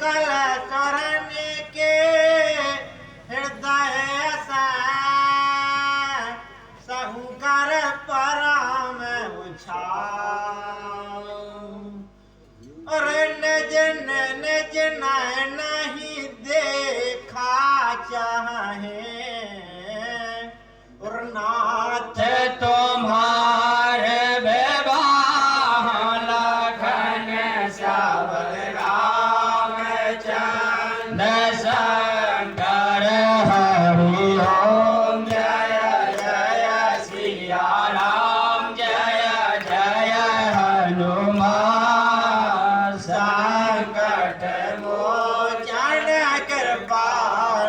कल स्वरण के हृदय सहकर परम उछाल और निज नहीं देखा चाहे और नाथ तुम्हारे विवाह लखन श्यामल रामचंद्र शंकर हरि ओम जय जय सिया राम जय जय हनुमान संकट मोचन कृपा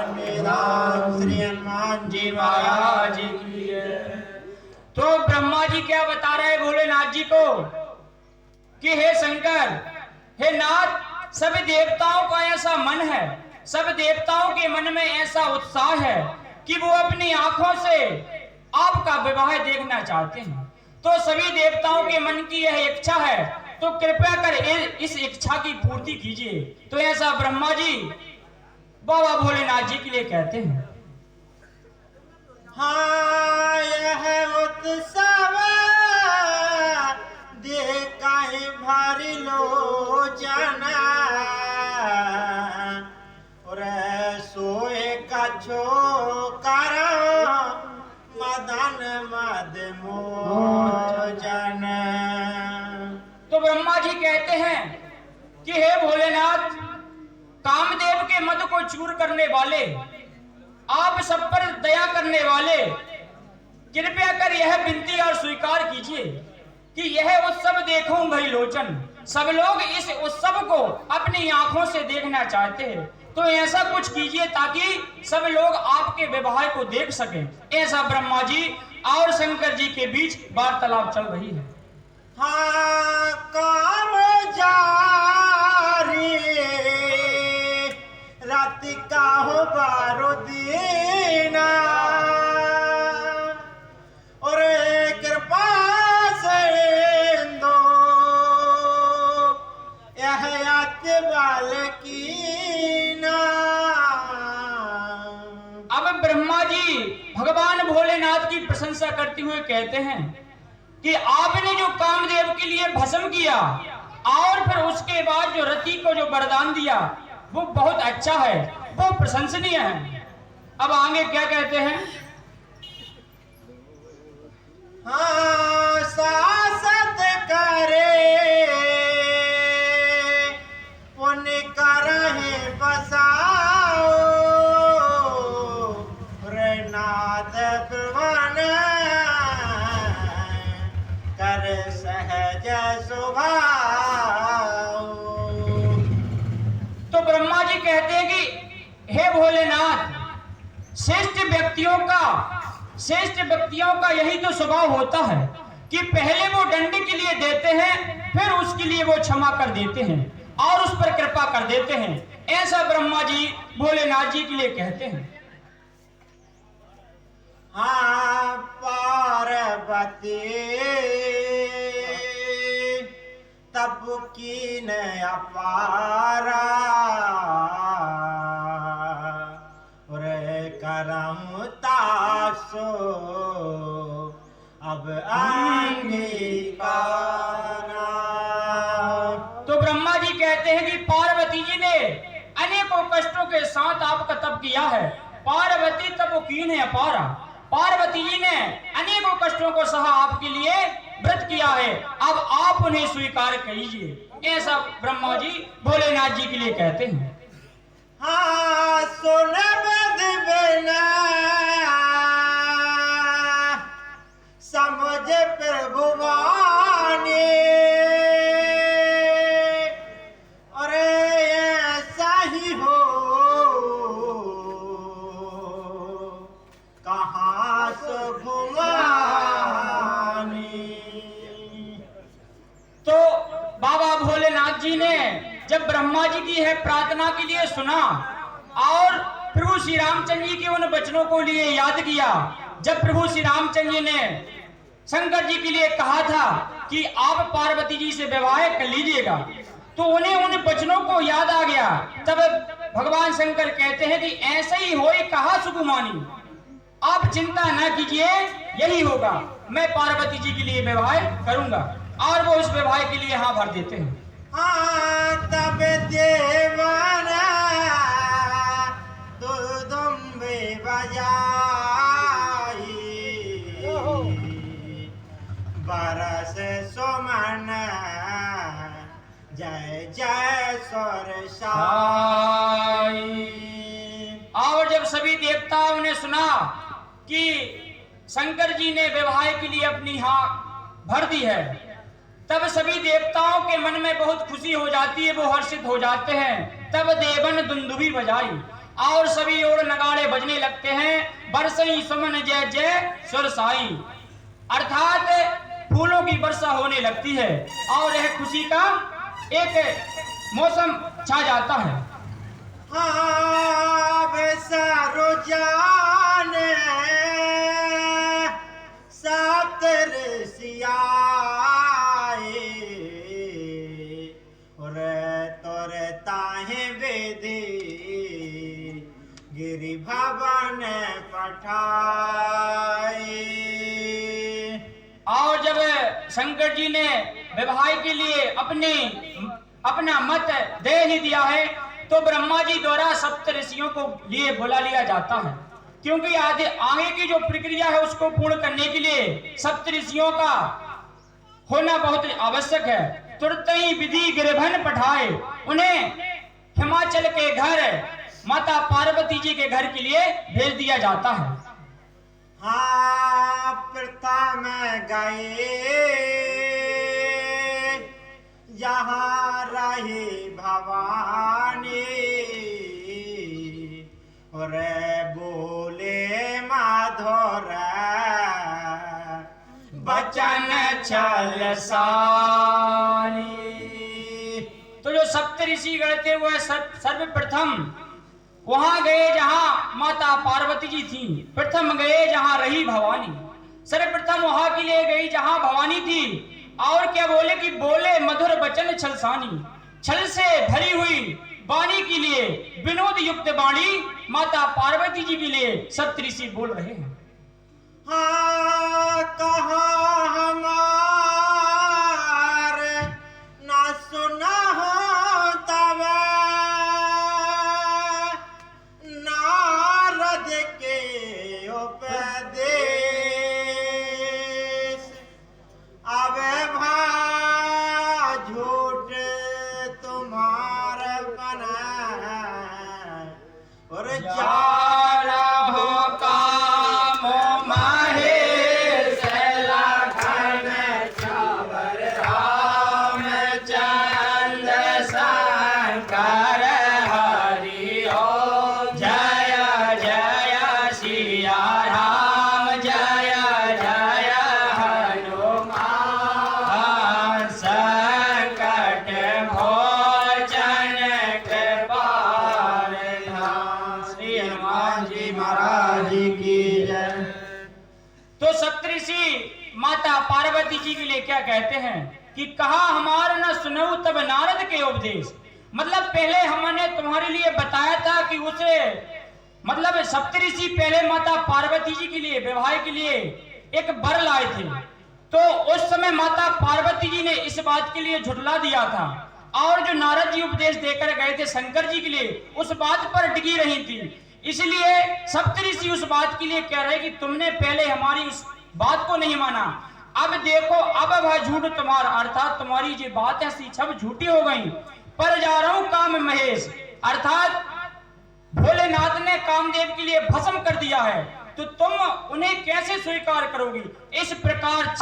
निधान श्री हनुमान जी महाराज की है। तो ब्रह्मा जी क्या बता रहे भोलेनाथ जी को कि हे शंकर, हे नाथ, सब देवताओं का ऐसा मन है, सब देवताओं के मन में ऐसा उत्साह है कि वो अपनी आंखों से आपका विवाह देखना चाहते हैं। तो सभी देवताओं के मन की यह इच्छा है, तो कृपया कर इस इच्छा की पूर्ति कीजिए। तो ऐसा ब्रह्मा जी बाबा भोलेनाथ जी के लिए कहते हैं। हाँ यह उत्सव देखा ही भारी लोचना और सोए कछो कर मदन मद मोचन। तो ब्रह्मा जी कहते हैं कि हे भोलेनाथ, कामदेव के मद को चूर करने वाले, आप सब पर दया करने वाले, कृपया कर यह विनती और स्वीकार कीजिए कि यह उत्सव देखूं भई लोचन। सब लोग इस उत्सव को अपनी आंखों से देखना चाहते हैं, तो ऐसा कुछ कीजिए ताकि सब लोग आपके विवाह को देख सकें। ऐसा ब्रह्मा जी और शंकर जी के बीच वार्तालाप चल रही है। हाँ काम जारी रात का हो बारो दीना और कृपा से दो यह बाल की ना। अब ब्रह्मा जी भगवान भोलेनाथ की प्रशंसा करते हुए कहते हैं कि आपने जो कामदेव के लिए भस्म किया और फिर उसके बाद जो रति को जो वरदान दिया वो बहुत अच्छा है, वो प्रशंसनीय है। अब आगे क्या कहते हैं? हाँ शासत करे पुण्य करहे बसाओ रे नाथ प्रवान कर सहज स्वभाव। तो ब्रह्मा जी कहते हैं कि हे भोलेनाथ, श्रेष्ठ व्यक्तियों का यही तो स्वभाव होता है कि पहले वो दंड के लिए देते हैं, फिर उसके लिए वो क्षमा कर देते हैं और उस पर कृपा कर देते हैं। ऐसा ब्रह्मा जी भोलेनाथ जी के लिए कहते हैं। हाँ पार्वती तब की न अपारा करम तासो अब अंगीकारा। तो ब्रह्मा जी कहते हैं कि पार्वती जी ने अनेकों कष्टों के साथ आपका तप किया है। पार्वती तब कीन है अपारा, पार्वती जी ने अनेकों कष्टों को सहा आपके लिए व्रत किया है, अब आप उन्हें स्वीकार कीजिए। ऐसा ब्रह्मा जी भोलेनाथ जी के लिए कहते हैं। हाँ सुन बिना समझ प्रभुवानी अरे ऐसा ही हो कहाँ से घुमानी। तो बाबा भोलेनाथ जी ने जब ब्रह्मा जी की है प्रार्थना के लिए सुना और प्रभु श्री रामचंद्र जी के उन वचनों को लिए याद किया, जब प्रभु श्री रामचंद्र जी ने शंकर जी के लिए कहा था कि आप पार्वती जी से विवाह कर लीजिएगा, तो उन्हें उन वचनों को याद आ गया। तब भगवान शंकर कहते हैं कि ऐसे ही होई कहा सुकुमानी, आप चिंता न कीजिए, यही होगा, मैं पार्वती जी के लिए विवाह करूंगा। और वो उस विवाह के लिए हाँ भर देते हैं। हाँ तब देवाना दुदुम्बे बजाई, बरस सुमन जय जय सरसाई। और जब सभी देवताओं ने सुना कि शंकर जी ने विवाह के लिए अपनी हाँ भर दी है, तब सभी देवताओं के मन में बहुत खुशी हो जाती है, वो हर्षित हो जाते हैं। तब देवन दुंदुभी बजाई और सभी ओर नगाड़े बजने लगते हैं, बरसई सुमन जय जय सुरसाई, अर्थात फूलों की वर्षा होने लगती है और यह खुशी का एक मौसम छा जाता है। हाँ बेसारो जाने सातर सियाए, रे तोरे ताहे बेदे गिरि भवन पठाए। और जब शंकर जी ने विवाह के लिए अपना मत दे ही दिया है, तो ब्रह्मा जी द्वारा सप्त ऋषियों को लिए बुला लिया जाता है, क्योंकि आगे की जो प्रक्रिया है उसको पूर्ण करने के लिए सप्त ऋषियों का होना बहुत आवश्यक है। तुरंत ही विधि गिरभन पठाए, उन्हें हिमाचल के घर माता पार्वती जी के घर के लिए भेज दिया जाता है। हाँ प्रथम गए जहाँ रही भवानी, रे बोले माधुर बचन छल सानी। तो जो सप्त ऋषि गए थे वह सर्वप्रथम वहां गए जहां माता पार्वती जी थी, प्रथम गए जहां रही भवानी, सर्वप्रथम वहां के लिए गई जहां भवानी थी। और क्या बोले कि बोले मधुर बचन छलसानी, छल से भरी हुई वाणी के लिए विनोद युक्त वाणी माता पार्वती जी के लिए सप्त ऋषि बोल रहे हैं। हाँ कहाँ हमार ना सुना हो तब नारद के उपदेश, अब भा झूठ तुम्हार बना और जारा हो काम माहे सैला घन चावर राम चंद्र शंकर हरि ओम। जय जय सिया राम, जय जय हनुमान, संकट भोजन कृपाल धाम। श्री हनुमान जी महाराज की जय। तो सप्तऋषि माता पार्वती जी के लिए क्या कहते हैं कि कहा हमारा न सुनो तब नारद के उपदेश, मतलब पहले हमने तुम्हारे लिए बताया था कि उसे मतलब सप्तऋषि पहले माता पार्वती जी के लिए विवाह के लिए एक वर लाए थे, तो उस समय माता पार्वती जी ने इस बात के लिए झुठला दिया था, और जो नारद जी उपदेश देकर गए थे शंकर जी के लिए उस बात पर टिकी रही थी। इसलिए सप्तऋषि उस बात के लिए कह रहे कि तुमने पहले हमारी उस बात को नहीं माना, अब देखो अब वह झूठ तुम्हारा, अर्थात तुम्हारी जो बात है सब झूठी हो गई। पर जा रहा हूं काम महेश, अर्थात भोलेनाथ ने कामदेव के लिए भस्म कर दिया है, तो तुम उन्हें कैसे स्वीकार करोगी। इस प्रकार